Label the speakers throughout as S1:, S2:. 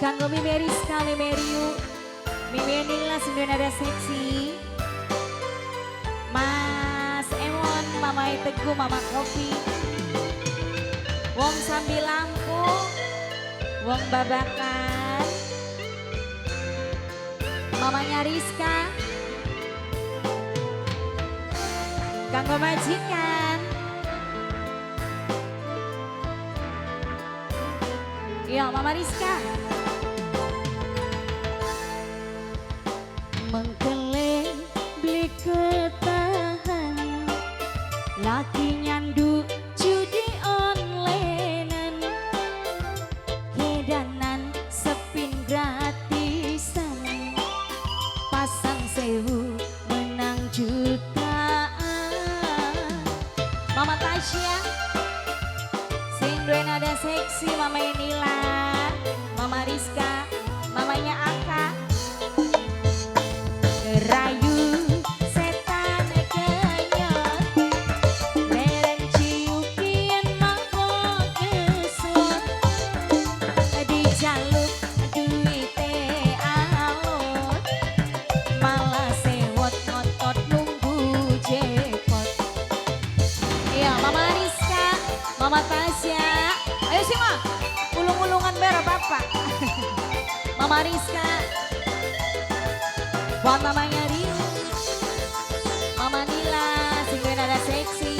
S1: Kanggo Mimi Rizka, Meriu, Mimi Nila, sendiri ada seksi. Mas Emon, Mama Teguh, Mama Kopi. Wong sambil lampu, Wong babakan. Mamanya Rizka. Kanggo majikan. Iya, Mama Rizka. Mengkeleng beli ketahan, laki nyandu judi online, hedanan sepin gratisan, pasang sewu menang jutaan. Mama Tasya, sing duwe nada seksi, Mama Nila, Mama Rizka, mamanya Aka. Rayu setan kenyot, leren ciukin mangkok kesot, dijaluk duite alot, malah sewot ngotot nunggu jackpot. Iya, Mama Rizka, Mama Tasya, ayo sih Ma, ulung-ulungan merah Bapak. Mama Rizka, buat mamanya Rio, Mama Nila, singguin ada seksi.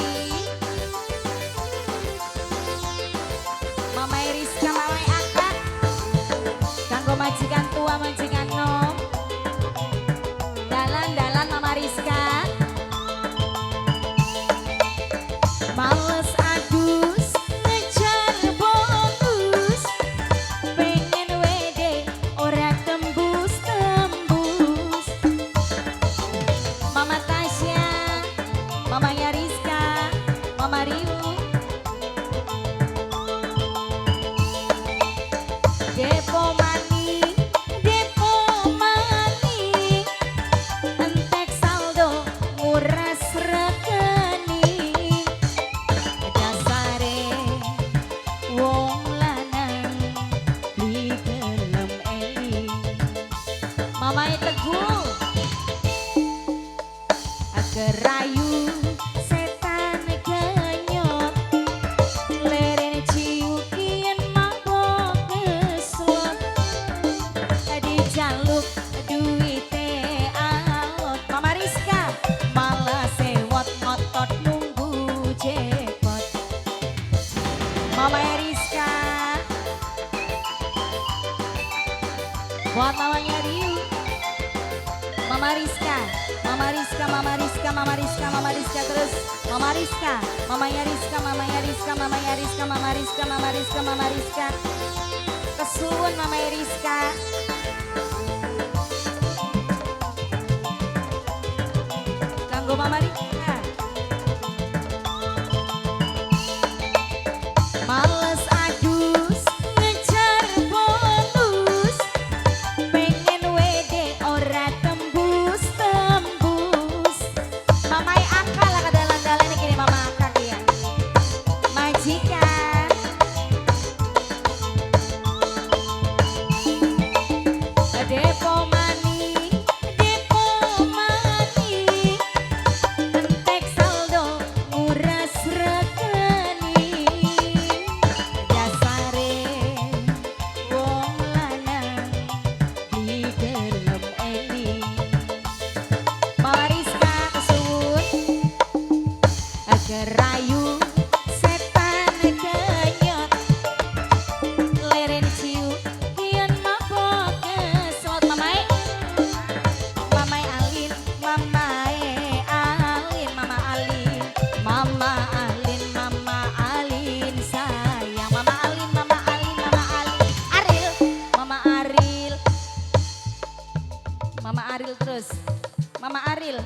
S1: Mama Rizka, Mama Aka, kanggo majikan tua, majikan nom. Dalan-dalan Mama Rizka. Males adus, ngejar bonus, pengen wede, ora tembus-tembus. Mama Tasya, mamanya Rizka, Mama Riu. Depo mani, entek saldo, nguras rekening. Dasare wong lanang digelem eling. Mama Teguh, Rayu setan kenyot, leren ciukin mabok keslot, dijaluk duite alot. Mama Rizka, malah sewot ngotot nunggu jackpot. Mama Rizka, buat mamanya Riu. Mama Rizka, Mama Rizka, Mama Rizka, Mama Rizka, Mama Rizka, terus Mama Rizka, mamanya Rizka, mamanya Rizka, mamanya Rizka, Mama Rizka, Mama Rizka, Mama Rizka. Kesuwun Mama Rizka. Kanggo Mama Rizka. Males adus, ngejar bonus, pengen wede ora tembus-tembus. Mama Aka lah kedalan-dalan ini kini Mama Aka dia. Majikan. Depo mani, entek saldo, nguras rekening. Dasare wong lanang digelem eling. Mama Rizka kesuwun, Rayu setan kenyot, leren ciu kian mabok kesot. Mamai Alin, Mamae Alin, Mama Alin, Mama Alin, Mama Alin sayang. Mama Alin, Mama Alin, Mama Alin, Aril, Mama Aril, Mama Aril terus, Mama Aril.